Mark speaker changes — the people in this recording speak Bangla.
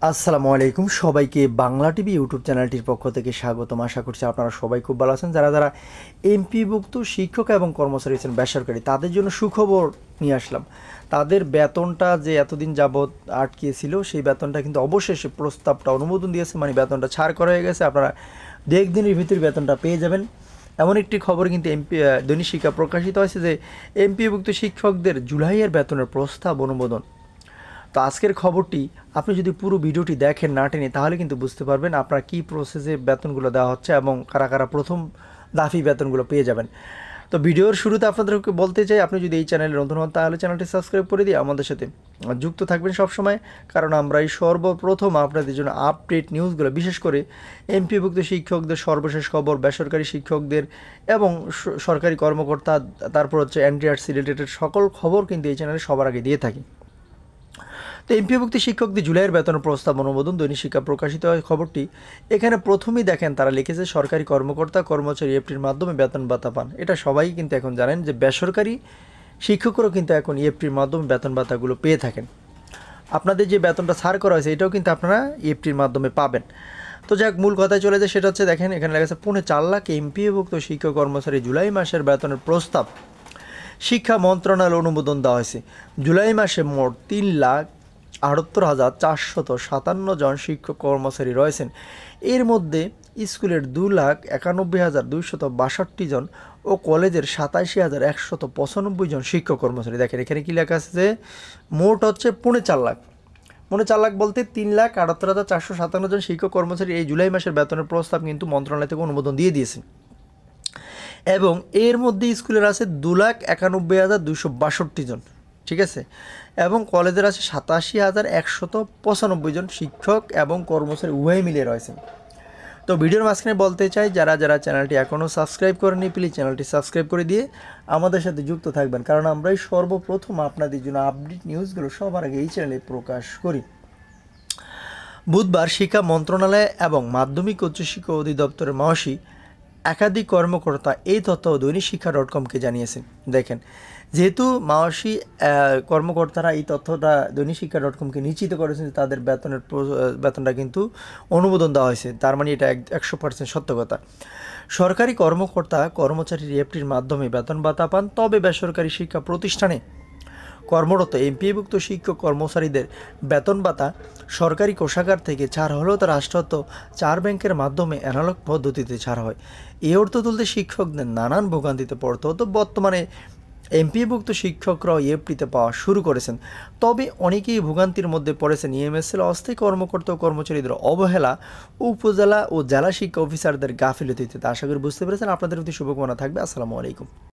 Speaker 1: আসসালামু আলাইকুম সবাইকে বাংলা টিভি ইউটিউব চ্যানেলটির পক্ষ থেকে স্বাগতম। আশা করছি আপনারা সবাই খুব ভালো আছেন। যারা যারা এমপিভুক্ত শিক্ষক এবং কর্মচারী আছেন বেসরকারি, তাদের জন্য সুখবর নিয়ে আসলাম। তাদের বেতনটা যে এতদিন যাবৎ আটকে ছিল, সেই বেতনটা কিন্তু অবশেষে প্রস্তাবটা অনুমোদন দিয়েছে, মানে বেতনটা ছাড় করা হয়ে গেছে। আপনারা দু একদিনের ভিতরে বেতনটা পেয়ে যাবেন, এমন একটি খবর কিন্তু দৈনিক শিক্ষা প্রকাশিত হয়েছে যে এমপিভুক্ত শিক্ষকদের জুলাইয়ের বেতনের প্রস্তাব অনুমোদন। তো আজকের খবরটি আপনি যদি পুরো ভিডিওটি দেখেন না টেনে, তাহলে কিন্তু বুঝতে পারবেন আপনার কী প্রসেসে বেতনগুলো দেওয়া হচ্ছে এবং কারা কারা প্রথম দাফি বেতনগুলো পেয়ে যাবেন। তো ভিডিওর শুরুতে আপনাদেরকে বলতে চাই, আপনি যদি এই চ্যানেলে নতুন হন তাহলে চ্যানেলটি সাবস্ক্রাইব করে দিয়ে আমাদের সাথে যুক্ত থাকবেন সবসময়, কারণ আমরা এই সর্বপ্রথম আপনাদের জন্য আপডেট নিউজগুলো, বিশেষ করে এমপিভুক্ত শিক্ষকদের সর্বশেষ খবর, বেসরকারি শিক্ষকদের এবং সরকারি কর্মকর্তা, তারপর হচ্ছে এনটিআরসি রিলেটেড সকল খবর কিন্তু এই চ্যানেলে সবার আগে দিয়ে থাকি। তো এমপিভুক্ত শিক্ষকদের জুলাইয়ের বেতনের প্রস্তাব অনুমোদন, দৈনিক শিক্ষা প্রকাশিত হয় খবরটি। এখানে প্রথমেই দেখেন তারা লিখেছে সরকারি কর্মকর্তা কর্মচারী ইএফটির মাধ্যমে বেতন ভাতা পান। এটা সবাই কিন্তু এখন জানেন যে বেসরকারি শিক্ষকরাও কিন্তু এখন ইএফটির মাধ্যমে বেতন ভাতাগুলো পেয়ে থাকেন। আপনাদের যে বেতনটা ছাড় করা হয়েছে এটাও কিন্তু আপনারা ইএফটির মাধ্যমে পাবেন। তো যাক, মূল কথায় চলে যায়, সেটা হচ্ছে দেখেন এখানে লেগেছে 4.5 লাখ এমপিভুক্ত শিক্ষক কর্মচারী জুলাই মাসের বেতনের প্রস্তাব শিক্ষা মন্ত্রণালয় অনুমোদন দেওয়া হয়েছে। জুলাই মাসে মোট 3,78,457 জন শিক্ষক কর্মচারী রয়েছেন। এর মধ্যে স্কুলের 2,91,262 জন ও কলেজের 87,195 জন শিক্ষক কর্মচারী। দেখেন এখানে কী লেখা আছে যে মোট হচ্ছে 4.5 লাখ, 4.5 লাখ বলতে 3,78,457 জন শিক্ষক কর্মচারী এই জুলাই মাসের বেতনের প্রস্তাব কিন্তু মন্ত্রণালয় থেকে অনুমোদন দিয়ে দিয়েছে। এবং এর মধ্যে স্কুলের আছে 2,91,262 জন, ঠিক আছে, এবং কলেজের আছে 87,195 জন শিক্ষক এবং কর্মচারী উভয় মিলিয়ে রয়েছেন। তো ভিডিওর মাঝখানে বলতে চাই, যারা যারা চ্যানেলটি এখনও সাবস্ক্রাইব করেনি প্লিজ চ্যানেলটি সাবস্ক্রাইব করে দিয়ে আমাদের সাথে যুক্ত থাকবেন, কারণ আমরাই সর্বপ্রথম আপনাদের জন্য আপডেট নিউজগুলো সবার আগে এই চ্যানেলে প্রকাশ করি। বুধবার শিক্ষা মন্ত্রণালয় এবং মাধ্যমিক উচ্চশিক্ষা অধিদপ্তরের মহাশী একাধিক কর্মকর্তা এই তথ্য দৈনিক শিক্ষা .comকে জানিয়েছেন। দেখেন, যেহেতু মাওয়াসী কর্মকর্তারা এই তথ্যটা দৈনিক শিক্ষা .comকে নিশ্চিত করেছেন যে তাদের বেতনটা কিন্তু অনুমোদন দেওয়া হয়েছে, তার মানে এটা 100% সত্য কথা। সরকারি কর্মকর্তা কর্মচারীর ইএফটির মাধ্যমে বেতন ভাতা পান, তবে বেসরকারি শিক্ষা প্রতিষ্ঠানে কর্মরত এমপিভুক্ত শিক্ষক কর্মচারীদের বেতন ভাতা সরকারি কোষাগার থেকে ছাড় হলেও তা রাষ্ট্রায়ত্ত 4 ব্যাংকের মাধ্যমে অ্যানালগ পদ্ধতিতে ছাড় হয়। এই অর্থ তুলতে শিক্ষকদের নানান ভোগান্তিতে পড়তে হতো। বর্তমানে এমপিভুক্ত শিক্ষকরাও ইএফটিতে পাওয়া শুরু করেছেন, তবে অনেকেই ভোগান্তির মধ্যে পড়েছেন ইএমএসএল অস্থায়ী কর্মকর্তা ও কর্মচারীদের অবহেলা, উপজেলা ও জেলা শিক্ষা অফিসারদের গাফিলতিতে। তা আশা করি বুঝতে পেরেছেন। আপনাদের প্রতি শুভকামনা থাকবে। আসসালামু আলাইকুম।